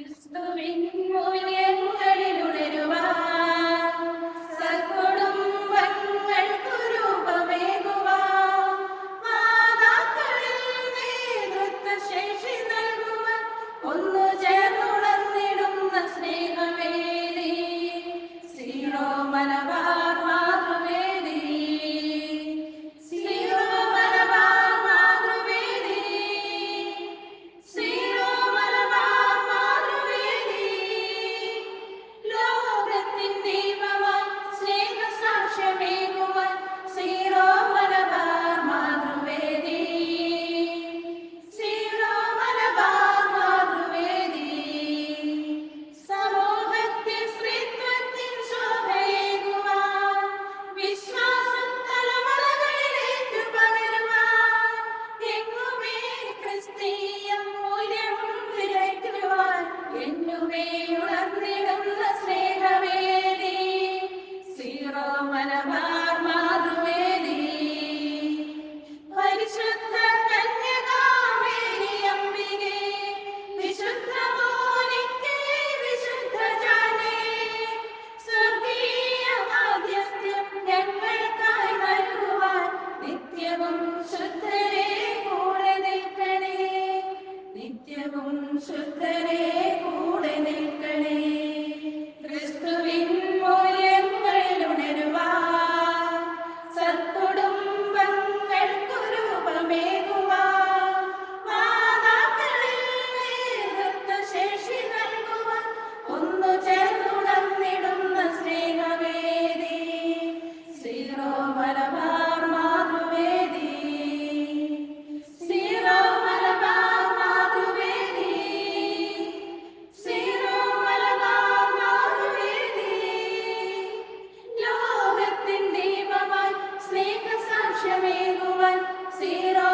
ക്രിസ്തുവിൻ മൂല്യങ്ങളിലുണരുവാൻ സൽക്കുടുംബങ്ങൾക്കു രൂപമേകുവാൻ മാതാക്കളിൽ നേതൃത്വശേഷി നൽകുവാൻ ഒന്നു ചേർന്നുണർന്നിടുന്ന സ്നേഹവേദി സീറോ മലബാർ മാതൃവേദി. സീറോ മലബാർ മാതൃവേദി. സീറോ മലബാർ മാതൃവേദി. ലോകത്തിൻ ദീപമായി സ്നേഹസാക്ഷ്യമേകുവാൻ സീറോ മലബാർ മാതൃവേദി. സീറോ മലബാർ മാതൃവേദി. സമൂഹത്തിൽ സ്ത്രീത്വത്തിൻ ശോഭയേകുവാൻ വിശ്വാസം തലമുറകളിലേക്ക് പകരുവാൻ എങ്ങുമേ ക്രിസ്തീയ മൂല്യം വിളയ്ക്കുവാൻ എന്നുമേ ഉണർന്നിടുന്ന സ്നേഹവേദി സീറോ മലബാർ മാതൃവേദി. പരിശുദ്ധ കന്യകാമേരി അംബികേ, വിശുദ്ധ മോനിക്കേ, വിശുദ്ധ ജാനേ, സ്വർഗീയ മാധ്യസ്ഥ്യം ഞങ്ങൾക്കായി നൽകുവാൻ നിത്യവും ശുദ്ധരെ കൂടെ നിൽക്കണേ. നിത്യവും ശുദ്ധരെ കൂടെ നിൽക്കണേ. ക്രിസ്തുവിൻ മൂല്യങ്ങളിലുണരുവാൻ സൽക്കുടുംബങ്ങൾക്കു രൂപമേകുവാൻ മാതാക്കളിൽ നേതൃത്വശേഷി നൽകുവാൻ ഒന്നു ചേർന്നുണർന്നിടുന്ന സ്നേഹവേദി സീറോ മലബാർ മാതൃവേദി. സീറോ മലബാർ മാതൃവേദി. സീറോ മലബാർ മാതൃവേദി. ലോകത്തിൻ ദീപമായി സ്നേഹസാക്ഷ്യമേകുവാൻ സീറോ